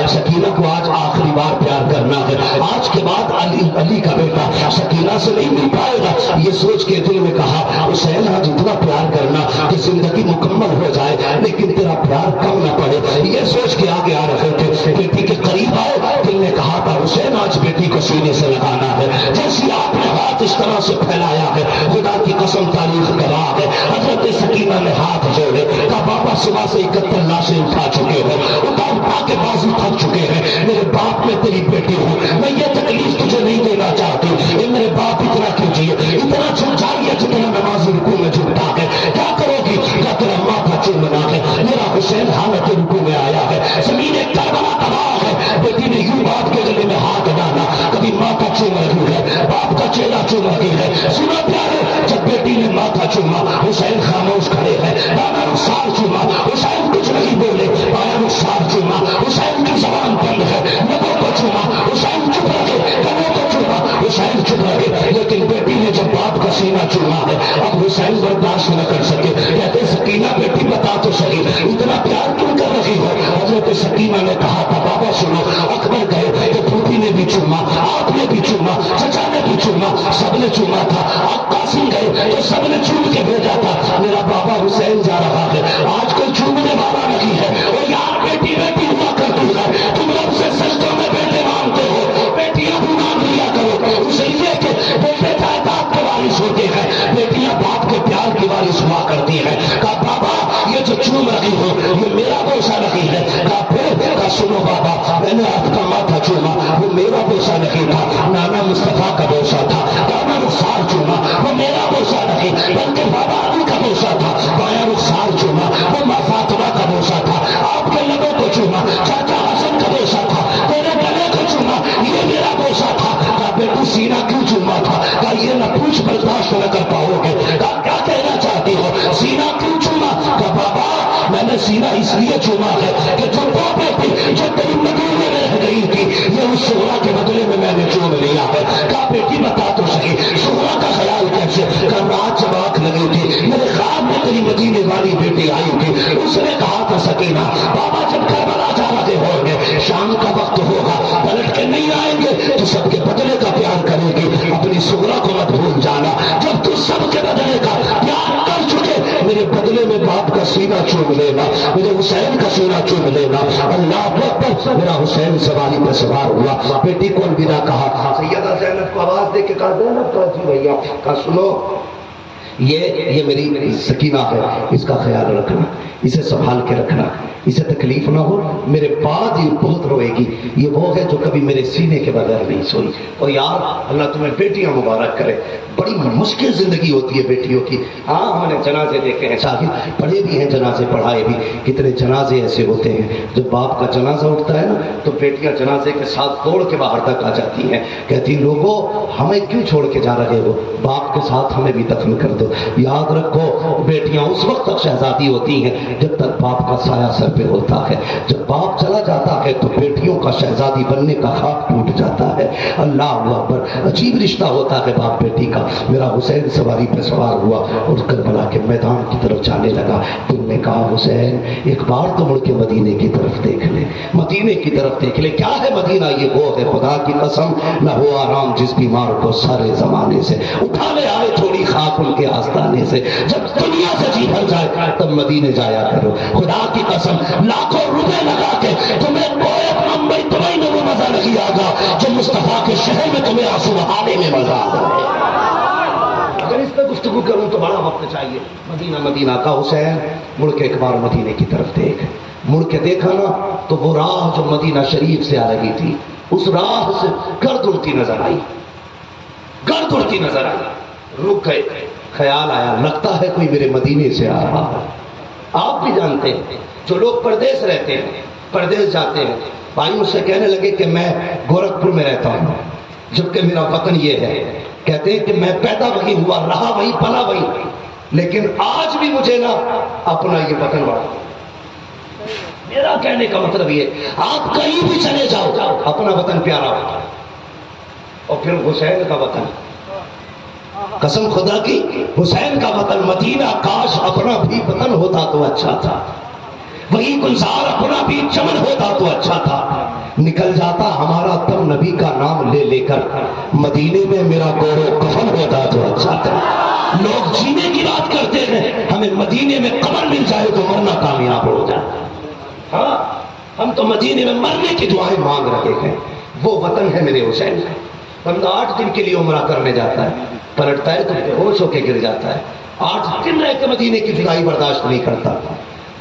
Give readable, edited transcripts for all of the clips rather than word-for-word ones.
سکینہ کو آج آخری بار پیار کرنا ہے، آج کے بعد علی کا بیٹا سکینہ سے نہیں مل پائے گا، یہ سوچ کے دل میں کہا حسین آج اتنا پیار کرنا کہ زندگی مکمل ہو جائے لیکن تیرا پیار کم نہ پڑے، یہ سوچ کے آگے آ رہے تھے، بیٹی کے قریب آئے، دل نے کہا تھا حسین آج بیٹی کو سینے سے لگانا ہے، جیسی آپ نے ہاتھ اس طرح سے پھیلایا ہے خدا کی قسم تاریخ گواہ ہے، حضرت سکینہ نے ہاتھ جوڑے، کہا بابا صبح سے 71 لاشیں اٹھا چکے ہیں، اٹھا کے بازو تھک چکے ہیں، میرے باپ میں تیری بیٹی ہوں، میں یہ تکلیف تجھے نہیں دینا چاہتی، میرے باپ اتنا کیجیے، اتنا جھک جائیے جتنا نمازی رکوع میں جھکتا ہے، کیا کرو گی؟ کیا تیرا ماتھا چومنا ہے؟ میرا حسین حالت رکوع میں آیا ہے، زمین کربلا تباہ ہے، بیٹی نے یوں باپ کے گلے میں ہاتھ ڈالا، کبھی ماتھا چوم رہی ہے، باپ کا چہرہ چوم رہی ہے، سنا پیارے، جب بیٹی نے ماتھا چوما حسین خاموش کھڑے ہیں، دانا رخسار چوما حسین کچھ نہیں بولے، بایاں رخسار چوما حسین کی زبان بند ہے، لبوں کو چوما حسین چپ رہے، گلوں کو چوما حسین چپ رہے، لیکن بیٹی نے جب باپ کا سینہ چوما ہے اب حسین برداشت نہ کر سکے، کہتے سکینہ بیٹی بتا تو صحیح اتنا پیار کیوں کر رہی ہو؟ حضرت سکینہ نے کہا تھا بابا سنو، اکبر گئے تو پھوپھی نے بھی چوما، آپ نے بھی چوما، چچا نے بھی چوما، سب نے چوما تھا، اب قاسم گئے تو سب نے چوم کے بھیجا تھا، میرا بابا حسین جا رہا ہے، آج کوئی چومنے والا نہیں ہے، اور یار بیٹی بیٹی ہوا کرتی ہے، تم رب سے سجدوں میں بیٹے مانگتے ہو، بیٹیاں بھی مان لیا کرو، اسے یہ کہ بیٹے جائیداد کے وارث ہوتے ہیں، بیٹیاں باپ کے پیار کی وارث ہوا کرتی ہیں، کہا بابا یہ جو چوم رہی ہو یہ میرا بوسہ نہیں ہے، کہا پھر کہا سنو بابا میں نے آپ کا ماتھا چوما وہ میرا بوسہ نہیں تھا، نانا مصطفیٰ کا بوسہ تھا، دانا رخسار چوما وہ میرا بوسہ نہیں بلکہ بابا علی کا بوسہ تھا، بایاں رخسار چوما وہ ماں فاطمہ کا بوسہ تھا، آپ کے لبوں کو چوما چاچا حسن کا بوسہ تھا، تیرے گلے کو چوما یہ میرا بوسہ تھا، کہا بیٹو سینہ کیوں چوما تھا؟ کہا یہ نہ پوچھ برداشت نہ کر پاؤ گے، کہا کیا کہنا چاہتی ہو؟ سینہ کیوں چوما؟ کہا بابا میں نے سینہ اس لیے چوما ہے کہ جو وہ بیٹی جو تیری مدینے میں رہ گئی تھی یہ اس شغلہ کے بدلے میں میں نے چوم لیا ہے، کہا بیٹی بتا تو صحیح شغلہ کا خیال کیسے؟ کہا رات جب آنکھ لگی تھی میرے خواب میں تیری مدینے والی بیٹی آئی تھی، اس نے کہا تھا سکینہ بابا جب کربلا جا رہے ہوں گے شام کا وقت ہوگا پلٹ کے نہیں آئیں گے تو سب کے بدلے کا پیار کرے گی، اپنی شغلہ کو مت بھول جانا، جب تو سب کے بدلے کا پیار کر چکے میرے بدلے میں باپ کا سینہ چوم لینا، میرے حسین کا سینہ چوم لینا، اللہ اکبر، میرا حسین سواری پر سوار ہوا، بیٹی کو الوداع کہا، سیدہ زینب کو آواز دے کے کہا زینب کہا جی بھیا، کہا سنو یہ میری سکینہ ہے، اس کا خیال رکھنا، اسے سنبھال کے رکھنا، اسے تکلیف نہ ہو، میرے بعد یہ بہت روئے گی، یہ وہ ہے جو کبھی میرے سینے کے بغیر نہیں سوئی، اور یار اللہ تمہیں بیٹیاں مبارک کرے، بڑی مشکل زندگی ہوتی ہے بیٹیوں کی، ہاں ہم نے جنازے دیکھے ہیں شاہد، پڑھے بھی ہیں جنازے پڑھائے بھی، کتنے جنازے ایسے ہوتے ہیں جب باپ کا جنازہ اٹھتا ہے نا تو بیٹیاں جنازے کے ساتھ دوڑ کے باہر تک آ جاتی ہیں، کہتی لوگوں ہمیں کیوں چھوڑ کے جا رہے ہو، باپ کے ساتھ ہمیں بھی دفن کر دو، یاد رکھو بیٹیاں اس وقت تک شہزادی ہوتی ہیں جب تک باپ کا سایہ سر پہ ہوتا ہے، جب باپ چلا جاتا ہے تو بیٹیوں کا شہزادی بننے کا خواب ٹوٹ جاتا ہے، اللہ اکبر، عجیب رشتہ ہوتا ہے باپ بیٹی کا، میرا حسین سواری پہ سوار ہوا اور کربلا کے میدان کی طرف جانے لگا، تم نے کہا حسین ایک بار تو مڑ کے مدینے کی طرف دیکھ لے، مدینے کی طرف دیکھ لے، کیا ہے مدینہ؟ یہ وہ ہے خدا کی قسم نہ ہو آرام جس بیمار کو سارے زمانے سے، اٹھا لے آئے تھوڑی خاک ان کے آستانے سے، جب دنیا سے جی بھر جائے تب مدینے جایا کرو، خدا کی قسم لاکھوں روپے لگا کے تمہیں کوئی ممبئی دبئی میں وہ مزہ نہیں آگا جو مصطفیٰ کے شہر میں تمہیں آنسو بہانے میں مزہ آتا ہے۔ اگر اس پہ گفتگو کروں تو بڑا وقت چاہیے، مدینہ مدینہ کا حسین مڑ کے ایک بار مدینے کی طرف دیکھ، مڑ کے دیکھا نا تو وہ راہ جو مدینہ شریف سے آ رہی تھی اس راہ سے گرد اڑتی نظر آئی، گرد اڑتی نظر آئی، رک گئے، خیال آیا لگتا ہے کوئی میرے مدینے سے آ رہا ہے۔ آپ بھی جانتے ہیں جو لوگ پردیس رہتے ہیں، پردیس جاتے ہیں، بھائی مجھ سے کہنے لگے کہ میں گورکھپور میں رہتا ہوں جبکہ میرا وطن یہ ہے، کہتے ہیں کہ میں پیدا وہی ہوا، رہا وہی، پلا وہی، لیکن آج بھی مجھے نا اپنا یہ وطن بڑا، میرا کہنے کا مطلب یہ آپ کہیں بھی چلے جاؤ اپنا وطن پیارا ہوتا ہے، اور پھر حسین کا وطن، قسم خدا کی حسین کا وطن مدینہ کاش اپنا بھی وطن ہوتا تو اچھا تھا، وہی گلزار اپنا بھی چمن ہوتا تو اچھا تھا، نکل جاتا ہمارا دم نبی کا نام لے لے کر، مدینے میں میرا گورو کفن ہوتا تو اچھا تھا۔ لوگ جینے کی بات کرتے ہیں، ہمیں مدینے میں قبر مل جائے تو مرنا کامیاب ہو جائے۔ ہاں ہم تو مدینے میں مرنے کی دعائیں مانگ رہے ہیں۔ وہ وطن ہے میرے حسین کا۔ بندہ 8 دن کے لیے عمرہ کرنے جاتا ہے، پلٹتا ہے تو بے ہوش ہو کے گر جاتا ہے۔ 8 دن رہ کے مدینے کی فضائی برداشت نہیں کرتا۔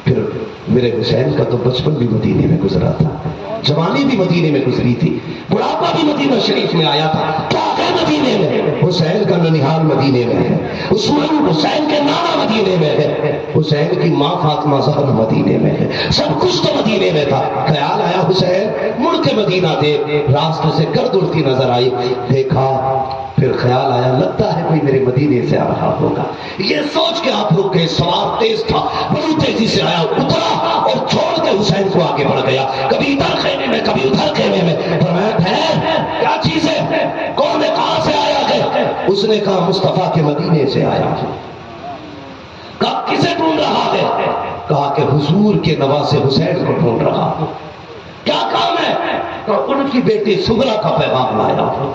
پھر میرے حسین کا تو بچپن بھی مدینے میں گزرا تھا، جوانی بھی مدینے میں گزری تھی، بڑھاپا بھی مدینہ شریف میں آیا تھا۔ کیا ہے مدینے میں؟ حسین کا ننیحال مدینے میں ہے، عثمان حسین کے نانا مدینے میں ہے، حسین کی ماں فاطمہ زہرا مدینے میں ہے، سب کچھ تو مدینے میں تھا۔ خیال آیا حسین مڑ کے مدینہ دیکھ، راستے سے گرد اڑتی نظر آئی، دیکھا، پھر خیال آیا لگتا ہے کوئی میرے مدینے سے آ رہا ہوگا۔ یہ سوچ کے آپ رک گئے، سوار تیز تھا، بڑی تیزی سے آیا، اترا اور چھوڑ کے حسین کو آگے بڑھ گیا، کبھی ادھر خیمے میں کبھی ادھر خیمے میں۔ فرمایا ٹھہر، کیا چیز ہے؟ کون ہے؟ کہاں سے آیا ہے؟ اس نے کہا مصطفیٰ کے مدینے سے آیا ہے۔ کہا کسے ڈھونڈ رہا ہے؟ کہا کہ حضور کے نواسے حسین کو ڈھونڈ رہا ہوں۔ کیا کام ہے؟ کہا ان کی بیٹی سغرا کا پیغام لایا ہوں۔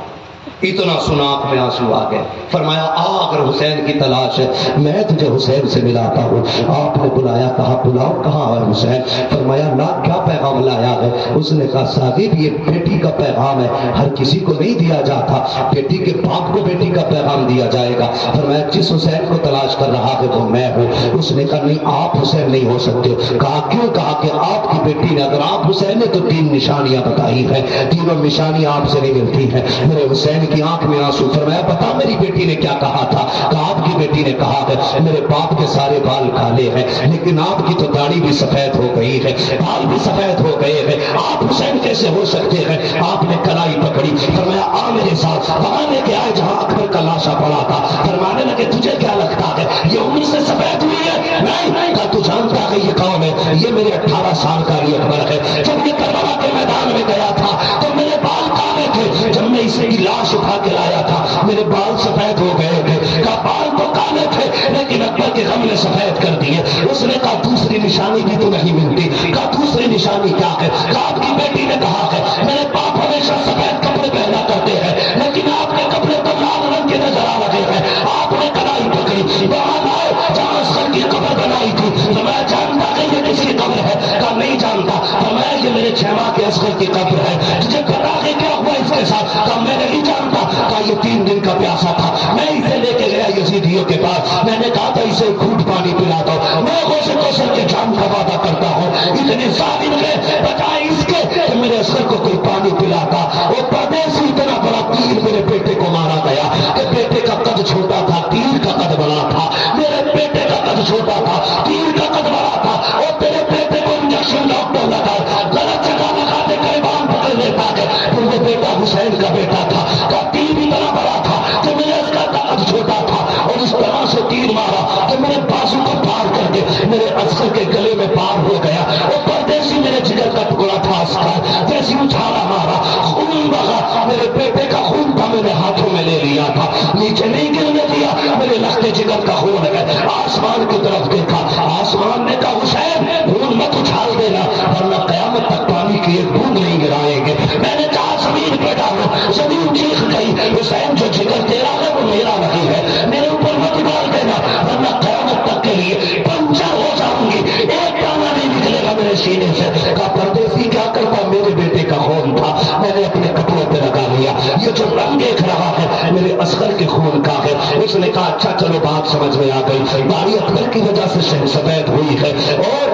اتنا سنا آنکھ میں آنسو آ گئے۔ فرمایا اگر حسین کی تلاش ہے میں تجھے حسین سے ملاتا ہوں۔ آپ نے بلایا، کہا بلاؤ، کہاں ہے حسین؟ فرمایا لا، کیا پیغام لایا ہے؟ اس نے کہا صاحب یہ بیٹی کا پیغام ہے، ہر کسی کو نہیں دیا جاتا، بیٹی کے باپ کو بیٹی کا پیغام دیا جائے گا۔ فرمایا جس حسین کو تلاش کر رہا ہے وہ میں ہوں۔ اس نے کہا نہیں آپ حسین نہیں ہو سکتے۔ کہا کیوں؟ کہا کہ آپ کی بیٹی نے، اگر آپ حسین نے تو 3 نشانیاں بتائی ہیں، تینوں نشانیاں آپ سے نہیں ملتی ہیں۔ میرے حسین کی آنکھ میں آنسو۔ فرمایا بتا میری بیٹی نے کیا کہا تھا؟ کہ آپ کی بیٹی نے کہا ہے میرے باپ کے سارے بال کالے ہیں لیکن آپ کی تو داڑھی بھی سفید ہو گئی ہے، بال بھی سفید ہو گئے ہیں، آپ حسین کیسے ہو سکتے ہیں؟ آپ نے کلائی پکڑی۔ فرمایا آ میرے ساتھ، وہاں لے کے آئے جہاں اکبر کا لاشا پڑا تھا۔ فرمانے لگے تجھے کیا لگتا ہے یہ عمر سے سفید ہوئی ہے؟ نہیں۔ کہا تو جانتا ہے یہ کون ہے؟ یہ میرے 18 سال کا علی اکبر ہے۔ جب یہ کربلا کے میدان میں گیا تھا تو میرے بال کالے تھے، جب میں اس کی لاش اٹھا کے لایا تھا میرے بال سفید ہو گئے تھے۔ کہا بال تو کالے تھے لیکن اکبر کے غم نے سفید کر دیے۔ اس نے کہا دوسری نشانی بھی تو نہیں ملتی۔ کہا دوسری نشانی کیا ہے؟ کہا آپ کی بیٹی نے کہا ہے میرے باپ ہمیشہ سفید کپڑے پہنا کرتے ہیں لیکن آپ کے کپڑے تو لال رنگ کے نظر آ رہے ہیں۔ آپ نے کلائی پکڑی، وہاں لائے جہاں اصغر کی قبر بنائی تھی۔ تو میں جانتا کہ یہ کس کی قبر ہے؟ کہا نہیں جانتا۔ تو میں یہ میرے چھیما کے اصغر کی قبر ہے۔ تجھے پتا ہے کیا ہوا اس کے ساتھ؟ کہا میں نہیں جانتا۔ کہا یہ 3 دن کا پیاسا تھا، میں اسے لے کے گیا یزیدیوں کے پاس، میں نے کہا تھا اسے گھونٹ پانی پلا دو، میں غوث کوثر کے جان کا وعدہ کرتا ہوں اتنے ظالم ہے بجائے اس کے کہ میرے اصغر کو کوئی پانی پلاتا۔ وہ پردیسی اتنا بڑا تیر میرے بیٹے کو مارا گیا کہ بیٹے کا قد چھوٹا تھا، تیر کا قد بڑا تھا۔ میرے بیٹے کا قد چھوٹا تھا، تیر کا قد بڑا تھا۔ اور تیرے بیٹے کو انجیکشن ڈاکٹر لگا غلط جگہ لگاتے گریبان پکڑ لیتا ہے۔ پھر وہ بیٹا حسین کا بیٹا تھا، کا تیر اتنا بڑا تھا کہ میرے اصغر کا قد چھوٹا تھا اور اس طرح سے تیر مارا کہ میرے بازو کو پار کر کے میرے اصغر کے گلے میں پار ہو گیا۔ اور پردیسی میرے جگر کا ٹکڑا تھا اصغر، جیسی اچھالا مارا خون بہا، میرے بیٹے کا خون تھا میں نے ہاتھوں میں لے لیا تھا، نیچے نہیں گرنے دیا، میرے لخت جگر کا خون ہے۔ آسمان کی طرف دیکھا، آسمان نے کہا حسین خون مت اچھال دینا ورنہ قیامت تک پانی کی ایک بوند نہیں گرائیں گے۔ میں نے کہا زمین پہ ڈالو، زمین چیخ گئی حسین جو جگر تیرا ہے وہ میرا نہیں ہے، میرے اوپر مت ڈال دینا ورنہ قیامت تک کے لیے پنچر ہو جاؤں گی، ایک دانہ نہیں نکلے گا میرے سینے سے۔ کہا پردیسی کیا کرتا؟ میرے بیٹے کا خون تھا، میں نے اپنے کپڑوں پہ لگا لیا، یہ جو رنگ دیکھ رہا ہے میرے اصغر کے خون کا ہے۔ اس نے کہا اچھا چلو بات سمجھ میں آ گئی، داڑھی اکبر کی وجہ سے سفید ہوئی ہے اور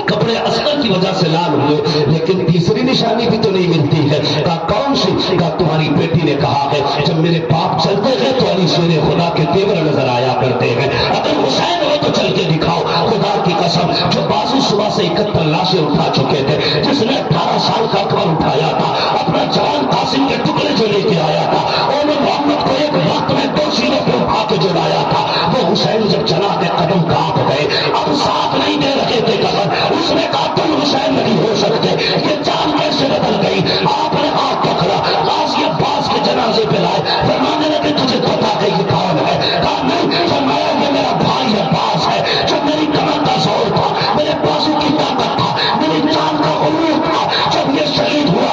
کپڑے اصغر کی وجہ سے لال ہوئے لیکن تیسری نشانی بھی تو نہیں ملتی ہے۔ کہا کون سی؟ کہا تمہاری بیٹی نے کہا ہے جب میرے باپ چلتے ہیں تو علی شیر خدا کے تیور نظر آیا کرتے ہیں، اگر حسین ہو تو چل کے دکھاؤ، خدا کی قسم جو بازو صبح سے 71 لاشیں اٹھا چکے تھے، جس نے 18 سال کا اکبر اٹھایا تھا، اپنا جوان قاسم کے ٹکڑے جو لے کے آیا تھا، اور محمد کو ایک وقت میں 2 سینے پہ اٹھا کے جو لایا تھا، وہ حسین جب چلا کے قدم کانپ گئے، اب ساتھ نہیں دے رہے تھے قدم۔ اس نے کہا تم حسین نہیں ہو سکتے، یہ جان کیسے بدل گئی؟ آپ نے ہاتھ پکڑا، غازی عباس کے جنازے پہ لائے، فرمانے لگے تجھے پتا ہے یہ کون ہے؟ کہا نہیں۔ فرمایا یہ میرا بھائی عباس ہے، جب میری کمر کا زور تھا، میرے بازو کی طاقت تھا، میری جان کا غرور تھا، جب یہ شہید ہوا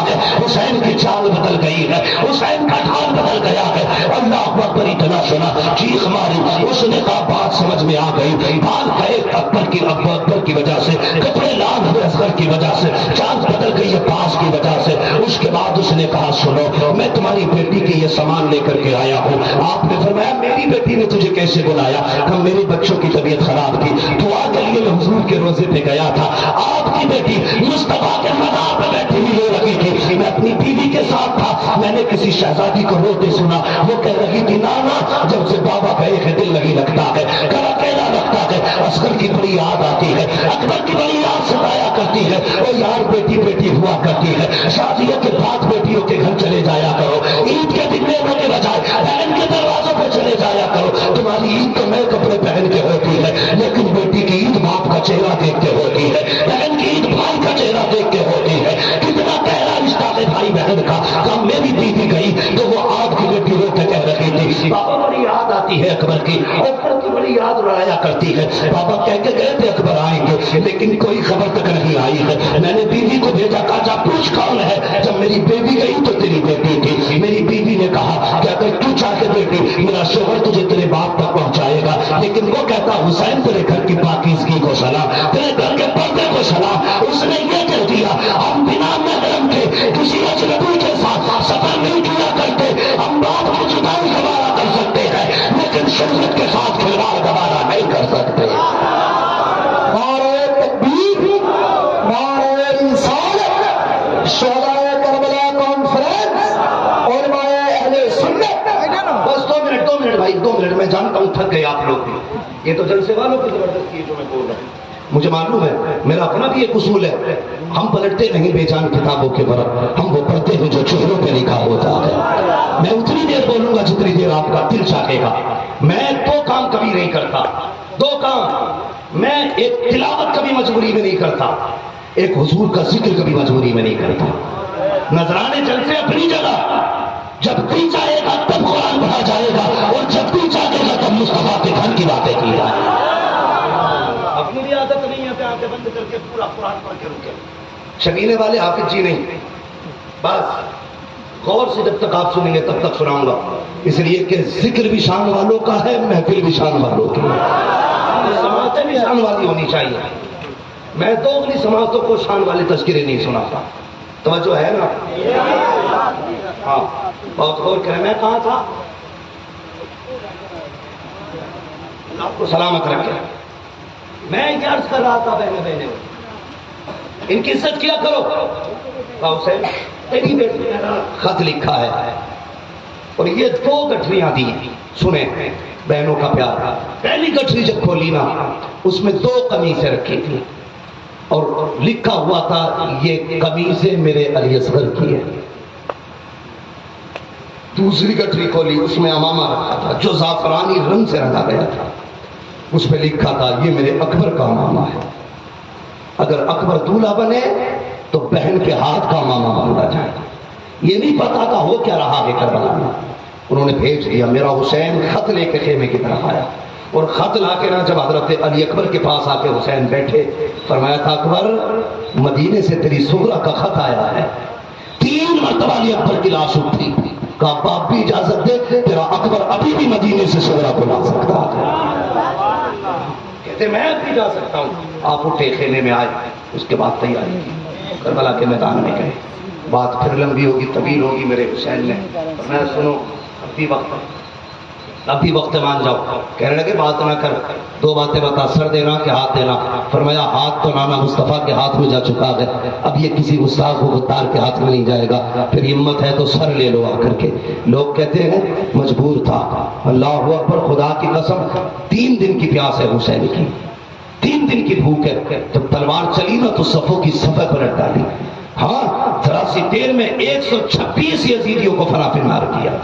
سنا، چیخ ماری، اس نے کہا بات سمجھ میں آ گئی، بھاگ گئے اکبر کی وجہ سے، کپڑے لال ہوئے اصغر کی وجہ سے، چاند بدل گئی عباس کی وجہ سے۔ اس کے بعد اس نے کہا سنو میں تمہاری بیٹی کے یہ سامان لے کر کے آیا ہوں۔ آپ نے فرمایا میری بیٹی نے تجھے کیسے بلایا؟ ہم میرے بچوں کی طبیعت خراب تھی، دعا کے لیے میں حضور کے روزے پہ گیا تھا، آپ کی بیٹی مصطفیٰ کے مزار پہ بیٹھی ہوئی رو رہی تھی، میں اپنی بیوی کے ساتھ تھا، میں نے کسی شہزادی کو روتے سنا، وہ کہہ رہی تھی نانا جب سے بابا گئے ہیں دل نہیں لگتا ہے، گھر اکیلا لگتا ہے، اصغر کی بڑی یاد آتی ہے، اکبر کی بڑی یاد ستایا کرتی ہے، وہ یار بیٹی بیٹی ہوا کرتی ہے، شادیوں کے بعد بیٹیوں کے گھر چلے جایا کرو، عید کے دن لینے کے بجائے بہن کے دروازوں پہ چلے جایا کرو، تمہاری عید تو نئے کپڑے پہن کے ہوتی ہے، لیکن بیٹی کی عید باپ کا چہرہ دیکھ کے ہوتی ہے، بہن کی عید بھائی کا چہرہ دیکھ کے ہوتی ہے، کتنا گہرا رشتہ ہے بھائی بہن کا۔ کم میری بیوی گئی تو وہ آپ کی بیٹی رو کے کہہ رہی تھی بابا بڑی یاد آتی ہے اکبر کی، اکبر کی بڑی یاد رلایا کرتی ہے، بابا کہہ کے گئے تھے اکبر آئیں گے لیکن کوئی خبر تک نہیں آئی ہے، میں نے بیوی کو بھیجا کہا جا پوچھ کون ہے، جب میری بیوی گئی تو تیری بیٹی تھی، میری بیوی نے کہا کہ اگر تو چاہے بیٹی میرا شوہر تجھے تیرے باپ تک پہنچائے گا، لیکن وہ کہتا حسین تیرے گھر کی پاکیزگی کو سلام، تیرے گھر کے پردے کو سلام۔ اس نے یہ کہہ دیا ہم بنا محرم کے کسی اجنبی کے ساتھ سفر نہیں کیا کرتے، ہم باپ کی جدائی گوارا کر سکتے ہیں لیکن شہرت کے ساتھ کھلواڑ گوارا نہیں کر سکتے۔ نعرہ تکبیر، نعرہ رسالت، شہدائے کربلا کانفرنس، علماء اہل سنت۔ بس 2 منٹ بھائی 2 منٹ، میں جانتا ہوں تھک گئے آپ لوگ بھی، یہ تو جلسے والوں کی زبردستی ہے جو میں بول رہا ہوں، مجھے معلوم ہے، میرا اپنا بھی ایک اصول ہے، ہم پلٹتے نہیں بے جان کتابوں کے برابر، ہم وہ پڑھتے ہیں جو چہروں پہ لکھا ہوتا ہے۔ میں اتنی دیر بولوں گا جتنی دیر آپ کا دل چاہے گا۔ میں 2 کام کبھی نہیں کرتا، 2 کام، میں ایک تلاوت کبھی مجبوری میں نہیں کرتا، ایک حضور کا ذکر کبھی مجبوری میں نہیں کرتا۔ نذرانے جلسے اپنی جگہ، جب دل چاہے گا تب قرآن پڑھا جائے گا، اور جب دل چاہے گا تب مصطفیٰ کے گھر کی باتیں کی جائیں۔ اپنی بھی عادت نہیں ہے کہ آنکھیں بند کر کے پورا قرآن پڑھ کے رکے، شبینے والے حافظ جی نہیں، بس غور سے جب تک آپ سنیں گے تب تک سناؤں گا، اس لیے کہ ذکر بھی شان والوں کا ہے، محفل بھی شان والوں کی ہے، سماعتیں بھی شان والی ہونی چاہیے۔ میں دوگلی سماعتوں کو شان والے تذکرے نہیں سناتا، توجہ ہے نا؟ ہاں بہت غور کریں۔ میں کہاں تھا؟ آپ کو سلامت رکھے۔ میں عرض کر رہا تھا بہنیں ان کی عزت کیا کرو۔ حسین تیری بیٹی نے خط لکھا ہے اور یہ 2 گٹھریاں دی، سنیں بہنوں کا پیار۔ پہلی گٹھری جب کھولی نا اس میں 2 قمیصیں رکھی تھی اور لکھا ہوا تھا یہ قمیصیں میرے علی اصغر کی ہے۔ دوسری گٹھری کھولی اس میں امامہ رکھا تھا جو زعفرانی رنگ سے رنگا گیا تھا، اس پہ لکھا تھا یہ میرے اکبر کا امامہ ہے، اگر اکبر دولہا بنے تو بہن کے ہاتھ کا امامہ باندھا جائے۔ یہ نہیں پتا تھا ہو کیا رہا ہے کربلا میں۔ انہوں نے بھیج دیا، میرا حسین خط لے کے خیمے کی طرف آیا اور خط لا کے نا جب حضرت علی اکبر کے پاس آ کے حسین بیٹھے، فرمایا تھا اکبر مدینے سے تیری صغرا کا خط آیا ہے۔ 3 مرتبہ علی اکبر کی لاش اٹھی، کہا باپ بھی اجازت دے تیرا اکبر ابھی بھی مدینے سے صغرا کو لا سکتا ہے۔ کہتے میں بھی جا سکتا ہوں۔ آپ اٹھے، خیمے میں آئے، اس کے بعد تیاری کی، کربلا کے میدان میں گئے۔ بات پھر لمبی ہوگی، طویل ہوگی۔ میرے حسین نے میں سنو اب بھی وقت مان جاؤ۔ کہنے لگے بات نہ کر، 2 باتیں بتا، سر دینا کہ ہاتھ دینا؟ فرمایا ہاتھ تو نانا مصطفیٰ کے ہاتھ میں جا چکا ہے، اب یہ کسی گستاخ و غدار کے ہاتھ میں نہیں جائے گا، پھر ہمت ہے تو سر لے لو آ کر کے۔ لوگ کہتے ہیں مجبور تھا، اللہ اکبر، خدا کی قسم 3 دن کی پیاس ہے حسین کی، 3 دن کی بھوک ہے۔ جب تلوار چلی نا تو صفوں کی صفیں پلٹ ڈالی۔ ہاں ذرا سی دیر میں 126 یزیدیوں کو فنا فنار کیا،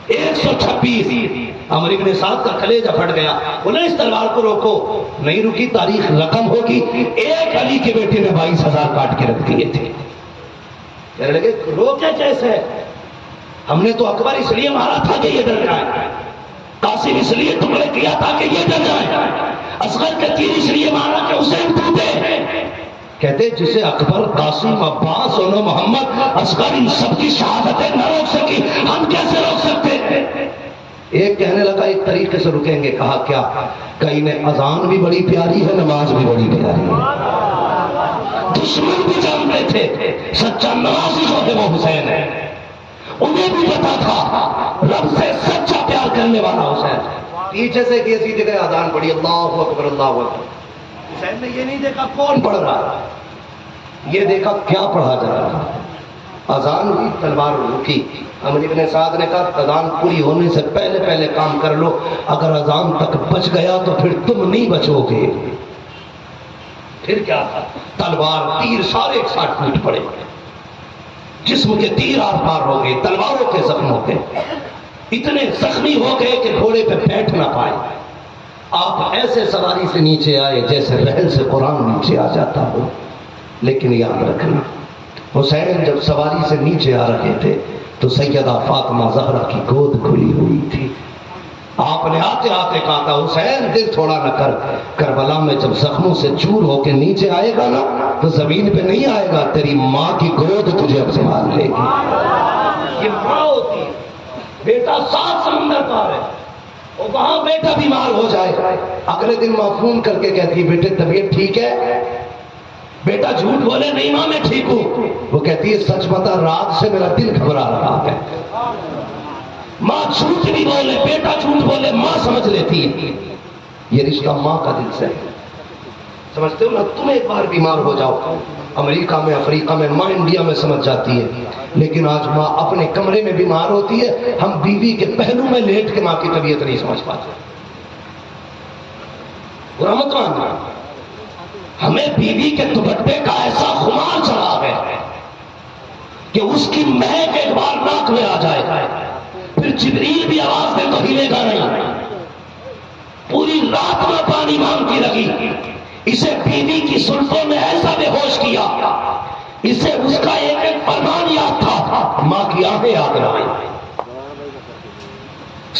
126۔ عمر ابن سعد کا کلیجہ پھٹ گیا، انہیں اس تلوار کو روکو، نہیں رکی، تاریخ رقم ہوگی۔ ایک علی کے بیٹے نے 22,000 کاٹ کے رکھ دیے تھے۔ کہنے لگے روکے کیسے؟ ہم نے تو اکبر اس لیے مارا تھا کہ یہ ڈر جائے، قاسم اس لیے ٹکڑے کیا تھا کہ یہ ڈر جائے، اصغر کا تیر اس لیے مارا کہ حسین ٹوٹے۔ کہتے جسے اکبر، قاسم، عباس اور محمد، اصغر ان سب کی شہادتیں نہ روک سکی، ہم کیسے روک سکتے؟ ایک کہنے لگا ایک طریقے سے رکیں گے، کہا کیا؟ کہ انہیں اذان بھی بڑی پیاری ہے، نماز بھی بڑی پیاری ہے۔ دشمن بھی جانتے تھے سچا نمازی جو ہے وہ حسین ہے، انہیں بھی پتا تھا رب سے سچا پیار کرنے والا حسین۔ پیچھے سے کسی جگہ اذان پڑی، اللہ اکبر اللہ اکبر، حسین نے یہ نہیں دیکھا کون پڑھ رہا، یہ دیکھا کیا پڑھا جا رہا۔ اذان ہوئی، تلوار رکی۔ عمر بن سعد نے کہا اذان پوری ہونے سے پہلے پہلے کام کر لو، اگر اذان تک بچ گیا تو پھر تم نہیں بچو گے۔ پھر کیا تھا؟ تلوار تیر سارے ایک ساتھ ٹوٹ پڑے، جسم کے تیر آر پار ہو گئے، تلواروں کے زخم ہو گئے، اتنے زخمی ہو گئے کہ گھوڑے پہ بیٹھ نہ پائے۔ آپ ایسے سواری سے نیچے آئے جیسے رحل سے قرآن نیچے آ جاتا ہو۔ لیکن یاد رکھنا، حسین جب سواری سے نیچے آ رہے تھے تو سیدہ فاطمہ زہرا کی گود کھلی ہوئی تھی۔ آپ نے آتے آتے کہا تھا حسین دل تھوڑا نہ کر، کربلا میں جب زخموں سے چور ہو کے نیچے آئے گا نا تو زمین پہ نہیں آئے گا، تیری ماں کی گود تجھے اب سنبھال لے گی۔ یہ ماں ہوتی ہے، بیٹا 7 سمندر پار ہے، اور وہاں بیٹا بیمار ہو جائے، اگلے دن ماں فون کر کے کہتی ہے بیٹے طبیعت ٹھیک ہے؟ بیٹا جھوٹ بولے نہیں ماں میں ٹھیک ہوں، وہ کہتی ہے سچ بتا رات سے میرا دل گھبرا رہا ہے۔ ماں جھوٹ نہیں بولے، بیٹا جھوٹ بولے، ماں سمجھ لیتی ہے۔ یہ رشتہ ماں کا دل سے ہے، سمجھتے ہو نا؟ تم ایک بار بیمار ہو جاؤ امریکہ میں افریقہ میں، ماں انڈیا میں سمجھ جاتی ہے، لیکن آج ماں اپنے کمرے میں بیمار ہوتی ہے، ہم بیوی کے پہلو میں لیٹ کے ماں کی طبیعت نہیں سمجھ پاتے۔ برا مت ماننا، ہمیں بیوی کے دوپٹے کا ایسا خمار چڑھا ہے کہ اس کی مہک ایک بار ناک میں آ جائے پھر جبریل بھی آواز دے تو ہلے گا نہیں۔ پوری رات میں پانی مانگتی لگی، اسے بیوی کی زلفوں نے ایسا بے ہوش کیا، اسے اس کا ایک ایک فرمان یاد تھا، ماں کی آنکھیں یاد نہ آئی۔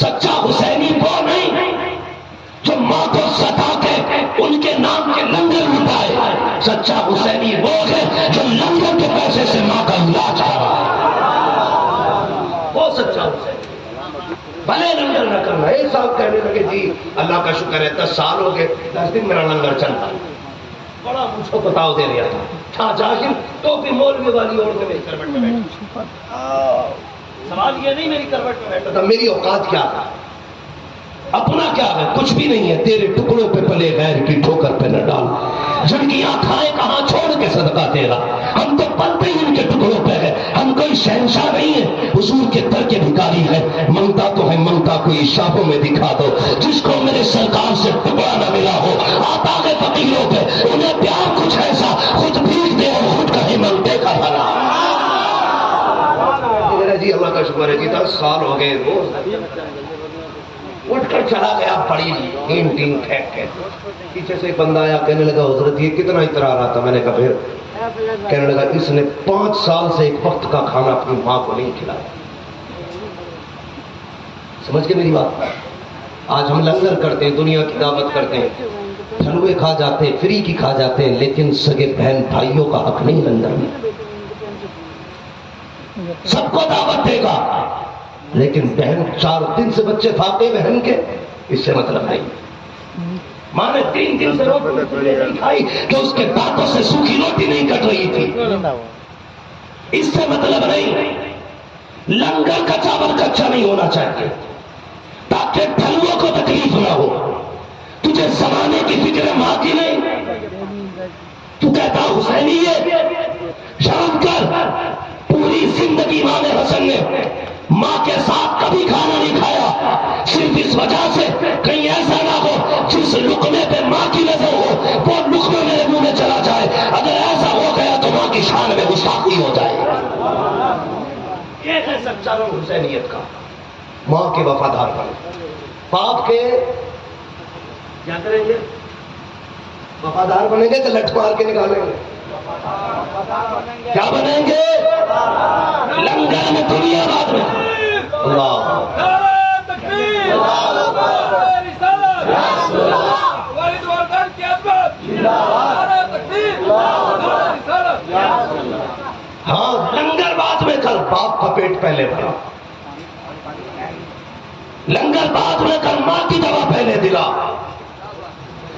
سچا حسینی وہ نہیں جو ماں کو ستا کے ان کے نام کے لنگر لٹائے، سچا حسینی وہ ہے جو لنگر کے پیسے سے ماں کا علاج کرا ہے، وہ سچا حسین۔ بھلے لنگر نہ کرنا، ایک صاحب کہنے لگے جی اللہ کا شکر ہے 10 سال ہو گئے 10 دن میرا لنگر چلتا، بڑا مجھ کو بتاؤ دے رہا تھا جاہل ٹوپی مولوی والی اوڑھ کے میری کروٹ میں بیٹھا۔ سوال یہ نہیں میری کروٹ میں بیٹھا تھا، میری اوقات کیا تھا، اپنا کیا ہے، کچھ بھی نہیں ہے، تیرے ٹکڑوں پہ پلے غیر کی ٹھوکر پہ نہ ڈال، جھٹکیاں کھائے کہاں چھوڑ کے صدقہ تیرا، ہم تو پلتے ہی ان کے ٹکڑوں پہ ہے، ہم کوئی شہنشاہ نہیں ہے، حضور کے در کے بھکاری ہے، منگتا تو ہے منگتا کوئی شاہوں میں دکھا دو، جس کو میرے سرکار سے ٹکڑا نہ ملا ہو آتا ہے فقیروں پہ، انہیں پیار کچھ ایسا خود بھیج دے اور خود کہیں منگتے کا بھلا۔ جی اللہ کا شکر ہے جی 10 سال ہو گئے، وہ اٹھ کر چلا گیا بڑی ٹین پھینک کے، پیچھے سے ایک بندہ آیا کہنے لگا حضرت یہ کتنا اترا رہا تھا، میں نے کہا پھر، کہنے لگا اس نے 5 سال سے ایک وقت کا کھانا اپنی ماں کو نہیں کھلایا۔ سمجھ کے میری بات؟ آج ہم لنگر کرتے ہیں، دنیا کی دعوت کرتے ہیں، حلوے کھا جاتے ہیں، فری کی کھا جاتے ہیں، لیکن سگے بہن بھائیوں کا حق نہیں لنگر میں۔ سب کو دعوت دے گا لیکن بہن 4 دن سے بچے فاقے بہن کے، اس سے مطلب نہیں۔ ماں نے 3 دن سے روٹی نہیں کھائی کہ اس کے دانتوں سے سوکھی روٹی نہیں کٹ رہی تھی، اس سے مطلب نہیں۔ لنگر کا چاول کچا نہیں ہونا چاہیے تاکہ ڈھلووں کو تکلیف نہ ہو۔ تجھے زمانے کی فکر ماں کی نہیں، تو کہتا حسینی شرم کر، پوری زندگی امام حسن نے ماں کے ساتھ کبھی کھانا نہیں کھایا، صرف اس وجہ سے کہیں ایسا نہ ہو جس لقمے پہ ماں کی نظر ہو وہ لقمہ میرے منہ میں چلا جائے، اگر ایسا ہو گیا تو ماں کی شان میں گستاخی ہو جائے۔ یہ ہے سچا روح حسینیت کا، ماں کے وفادار بنے۔ باپ کے کیا کریں گے؟ وفادار بنیں گے تو لٹ مار کے نکالیں گے، کیا بنیں گے؟ لنگر میں دنیا بعد میں۔ اللہ ہاں، لنگر بعد میں کر، باپ کا پیٹ پہلے بھرا۔ لنگر بعد میں کر ماں کی دوا پہلے دلا.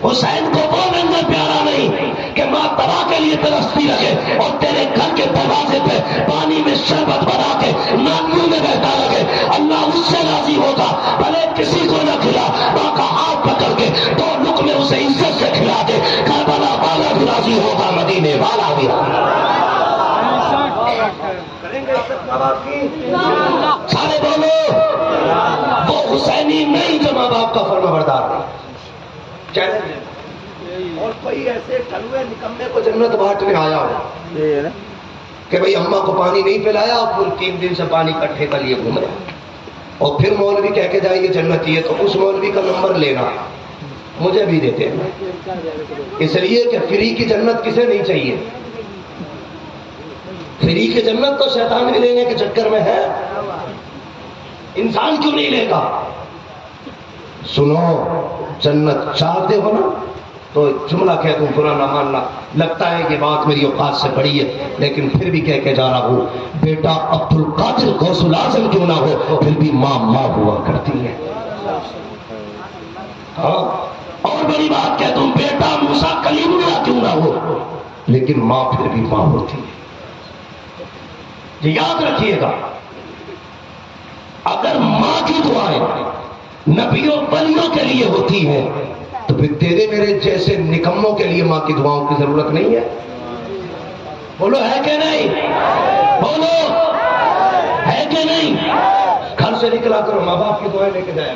حسین کو وہ لنگر پیارا نہیں کہ ماں دوا کے لیے ترستی رکھے اور تیرے گھر کے دروازے پہ پانی میں شربت بنا کے نالیوں میں بہتا رکھے. اللہ اس سے راضی ہوگا بھلے کسی کو نہ کھلا، ماں کا ہاتھ پکڑ کے 2 لقمے اسے عزت سے کھلا دے. کربلا والا بھی راضی ہوگا، مدینے والا بھی. سارے بولو وہ حسینی نہیں جو ماں باپ کا فرما بردار نہیں. اور کوئی ایسے ٹلوے نکمے کو جنت بانٹنے آیا ہو کہ بھئی اماں کو پانی نہیں پلایا اور پھر 3 دن سے پانی کٹھے کر لیے گھوم رہے، اور پھر مولوی کہہ کے جائیے جنتی ہے، تو اس مولوی کا نمبر لینا مجھے بھی دیتے ہیں. اس لیے کہ فری کی جنت کسے نہیں چاہیے؟ فری کی جنت تو شیطان بھی لینے کے چکر میں ہے، انسان کیوں نہیں لے گا؟ سنو، جنت چاہتے ہو نا تو جملہ کہہ دوں، برا نہ ماننا. لگتا ہے کہ بات میری اوقات سے بڑی ہے، لیکن پھر بھی کہہ کے جا رہا ہوں. بیٹا عبد القادر غوث العظم کیوں نہ ہو، پھر بھی ماں ماں ہوا کرتی ہے. ہاں، اور بڑی بات کہہ دوں، بیٹا موسیٰ کلیم اللہ کیوں نہ ہو، لیکن ماں پھر بھی ماں ہوتی ہے. یاد رکھیے گا، اگر ماں کی دعائیں نبیوں ولیوں کے لیے ہوتی ہے تو پھر تیرے میرے جیسے نکموں کے لیے ماں کی دعاؤں کی ضرورت نہیں ہے. بولو ہے کہ نہیں؟ بولو ہے کہ نہیں؟ گھر سے نکلا کرو ماں باپ کی دعائیں لے کے جایا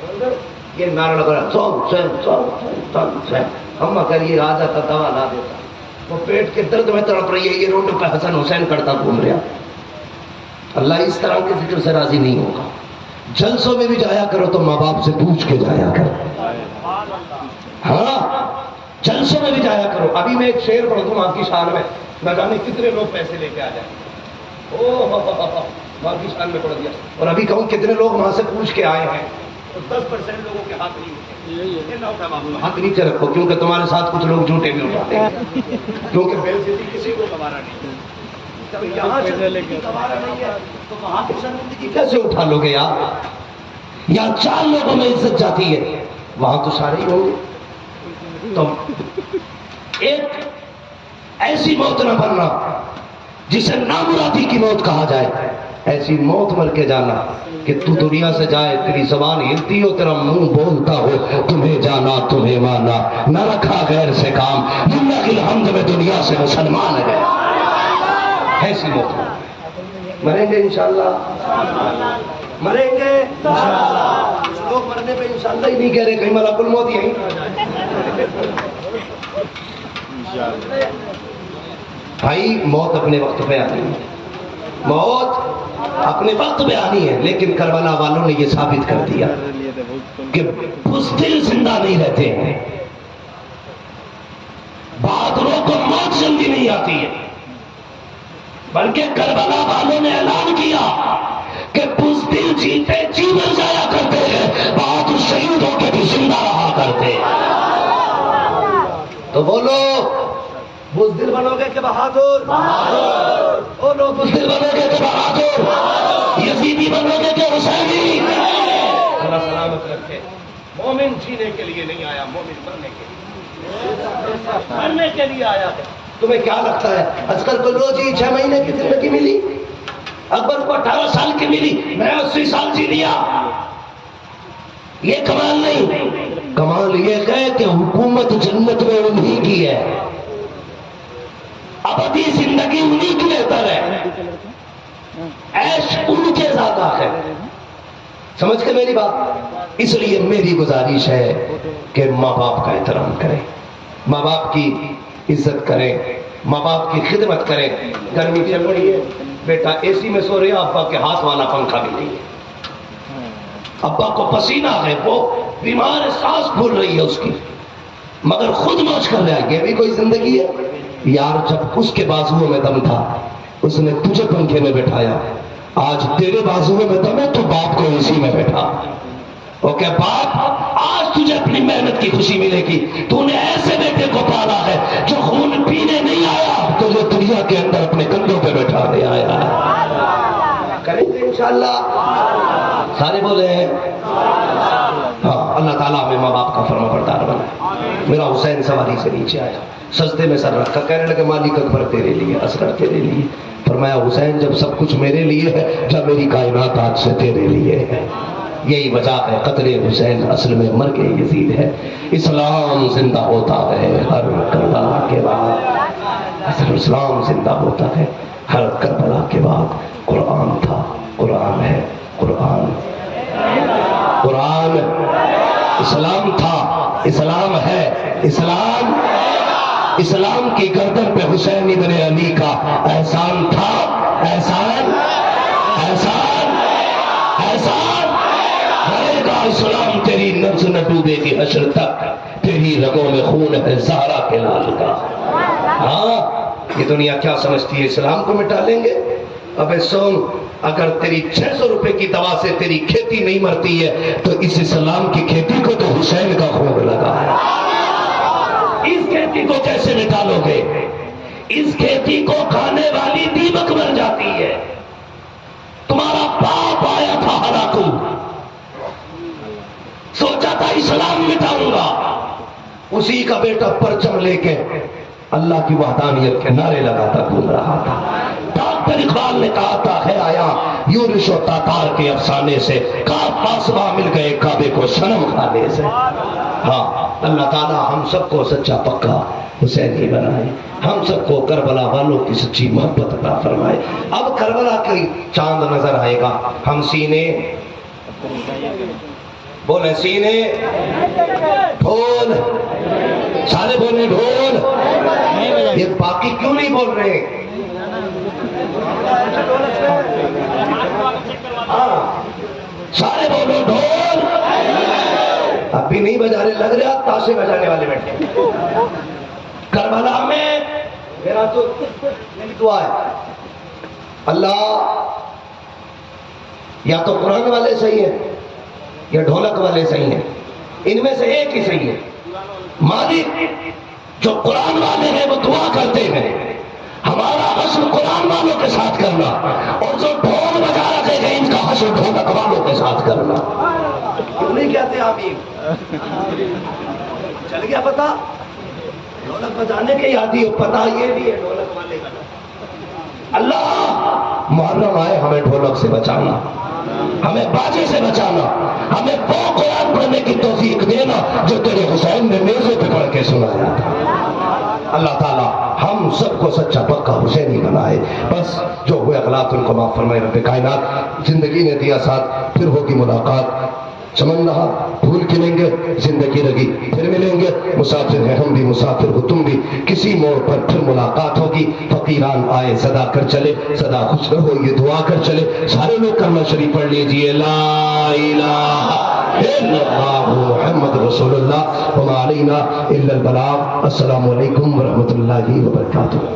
کرو. یہ نعرہ لگا ہم کریے آدھا تھا دوا لا دیتا، وہ پیٹ کے درد میں تڑپ رہی ہے، یہ روڈ پہ حسن حسین کرتا گھوم رہا. اللہ اس طرح کے ذکر سے راضی نہیں ہوگا. جلسوں میں بھی جایا کرو تو ماں باپ سے پوچھ کے جایا کرو. ہاں، جلسوں میں بھی جایا کرو. ابھی میں ایک شعر پڑھ دوں ماں کی شان میں، نہ جانے کتنے لوگ پیسے لے کے آ جائیں. ماں کی شان میں پڑھ دیا. اور ابھی کہوں کتنے لوگ وہاں سے پوچھ کے آئے ہیں، 10% لوگوں کے ہاتھ نہیں اٹھے. ہاتھ نیچے رکھو، کیونکہ تمہارے ساتھ کچھ لوگ جھوٹے بھی اٹھاتے ہیں، کیونکہ بےعزتی کسی کو گوارا نہیں. یہاں شرمندگی گوارا نہیں ہے تو وہاں کی شرمندگی کیسے اٹھا لو گے یار؟ یہاں 4 لوگوں میں عزت جاتی ہے، وہاں تو سارے ہی ہوں گے. تو ایک ایسی موت نہ مرنا جسے نامرادی کی موت کہا جائے. ایسی موت مر کے جانا کہ تو دنیا سے جائے، تیری زبان ہلتی ہو، تیرا منہ بولتا ہو تمہیں جانا تمہیں مانا، نہ رکھا غیر سے کام، للہ الحمد میں دنیا سے مسلمان ہے. ایسی موت مریں گے انشاءاللہ، مریں گے انشاءاللہ. لوگ مرنے پہ انشاءاللہ ہی نہیں کہہ رہے، کہیں ملک الموت یہیں بھائی. موت اپنے وقت پہ آنی ہے، موت اپنے وقت پہ آنی ہے. لیکن کربلا والوں نے یہ ثابت کر دیا کہ بزدل زندہ نہیں رہتے ہیں. بہادروں کو موت جلدی نہیں آتی ہے، بلکہ کربلا والوں نے اعلان کیا کہ بزدل جیتے جی مر جایا کرتے ہیں، بہادر شہید ہو کے بھی زندہ رہا کرتے ہیں. تو بولو بزدل بنو گے کہ بہادر؟ بولو بزدل بنو گے کہ بہادر؟ یزیدی بنو گے کہ حسینی؟ اللہ سلامت رکھے. مومن جینے کے لیے نہیں آیا، مومن مرنے کے لیے، مرنے کے لیے آیا ہے. تمہیں کیا لگتا ہے اصغر کو روز ہی 6 مہینے کی زندگی ملی، اکبر کو 18 سال کی ملی، میں 80 سال جی لیا؟ یہ کمال نہیں. کمال یہ ہے کہ حکومت جنت میں انہی کی ہے، ابدی زندگی انہی کی بہتر ہے، عیش ان کے زیادہ ہے. سمجھ کے میری بات؟ اس لیے میری گزارش ہے کہ ماں باپ کا احترام کریں، ماں باپ کی عزت کریں، ماں باپ کی خدمت کریں. گرمی چل رہی ہے، بیٹا اے سی میں سو رہے، ابا کے ہاتھ والا پنکھا بھی نہیں ہے، ابا کو پسینہ ہے، وہ بیمار، سانس پھول رہی ہے اس کی، مگر خود موج کر رہا ہے. یہ بھی کوئی زندگی ہے یار؟ جب اس کے بازوؤں میں دم تھا اس نے تجھے پنکھے میں بٹھایا، آج تیرے بازوؤں میں دم ہے تو باپ کو اسی میں بیٹھا. اوکے باپ، آج تجھے اپنی محنت کی خوشی ملے گی. تو نے ایسے بیٹے کو پالا ہے جو خون پینے نہیں آیا، تجھے دنیا کے اندر اپنے کندھوں پہ بیٹھا دے آیا ہے. کریں گے انشاءاللہ. سارے بولے ہیں ہاں. اللہ تعالیٰ ہمیں ماں باپ کا فرما بردار بنائے. میرا حسین سواری سے نیچے آیا, سجدے میں سر رکھا, کہنے لگے مالک اکبر تیرے لیے, اصغر تیرے لیے. فرمایا حسین جب سب کچھ میرے لیے ہے, جب میری کائنات آج سے تیرے لیے ہے. یہی وجہ ہے قتل حسین اصل میں مرگ یزید ہے. اسلام زندہ ہوتا ہے ہر کربلا کے بعد. اصل اسلام زندہ ہوتا ہے ہر کربلا کے بعد. قرآن تھا, قرآن ہے, قرآن قرآن. اسلام تھا, اسلام ہے, اسلام. اسلام کی گردن پہ حسین ابن علی کا احسان تھا, احسان, احسان, احسان رہے گا. اسلام تیری نبض نہ ڈوبے گی حشر تک, تیری رگوں میں خون ہے زہرا کے لال کا. ہاں یہ دنیا کیا سمجھتی ہے, اسلام کو مٹا لیں گے. ابے سن, اگر تیری 600 روپے کی دوا سے تیری کھیتی نہیں مرتی ہے تو اس اسلام کی کھیتی کو تو حسین کا خون لگا ہے. اس کھیتی کو کیسے مٹا لو گے؟ اس کھیتی کو کھانے والی دیمک مر جاتی ہے. تمہارا باپ آیا تھا ہلاکو, سوچا تھا اسلام مٹاؤں گا, اسی کا بیٹا پرچم لے کے اللہ کی وحدانیت کے نعرے لگاتا گھوم رہا تھا. ڈاکٹر اقبال نے کہا تھا ہے آیا یورش و تاتار کے افسانے سے, کاف پاسبا مل گئے کعبے کو صنم کھانے سے. ہاں اللہ تعالیٰ ہم سب کو سچا پکا حسینی بنائے, ہم سب کو کربلا والوں کی سچی محبت عطا فرمائے. اب کربلا کی چاند نظر آئے گا, ہم سینے بولے, سینے ڈھول, سارے بولے ڈھول. یہ باقی کیوں نہیں بول رہے؟ ہاں سارے بولو ڈھول. اب بھی نہیں بجا رہے, لگ رہا تاشے بجانے والے بیٹھے. کربلا میں میرا تو میری دعا ہے, اللہ یا تو قرآن والے صحیح ہیں یا ڈھولک والے صحیح ہیں, ان میں سے ایک ہی صحیح ہے. مالک جو قرآن والے ہیں وہ دعا کرتے ہیں ہمارا حشر قرآن والوں کے ساتھ کرنا, اور جو ڈھول بجا رکھے ہیں ان کا حشر ڈھولک والوں کے ساتھ کرنا. کیوں نہیں کہتے آمین؟ چل گیا پتا, ڈھولک بجانے کے یادی ہو, پتا یہ بھی ہے ڈھولک والے کا. اللہ محرم آئے ہمیں ڈھولک سے بچانا, ہمیں باجے سے بچانا, ہمیں وہ قرآن پڑھنے کی توفیق دینا جو تیرے حسین نے نیزے پہ پڑھ کے سنایا تھا. اللہ تعالیٰ ہم سب کو سچا پکا حسینی بنائے. بس جو ہوئے اغلاط ان کو معاف فرمائے رب کائنات. زندگی نے دیا ساتھ, پھر ہوگی ملاقات. چمن رہا پھول کھلیں گے, زندگی لگی پھر ملیں گے. مسافر ہیں ہم بھی, مسافر ہو تم بھی, کسی موڑ پر پھر ملاقات ہوگی. فقیران آئے صدا کر چلے, صدا خوش رہو یہ دعا کر چلے. سارے لوگ کلمہ شریف پڑھ لیجئے, لا الہ الا اللہ محمد رسول اللہ وما علینا الا البلاغ. السلام علیکم ورحمۃ اللہ وبرکاتہ.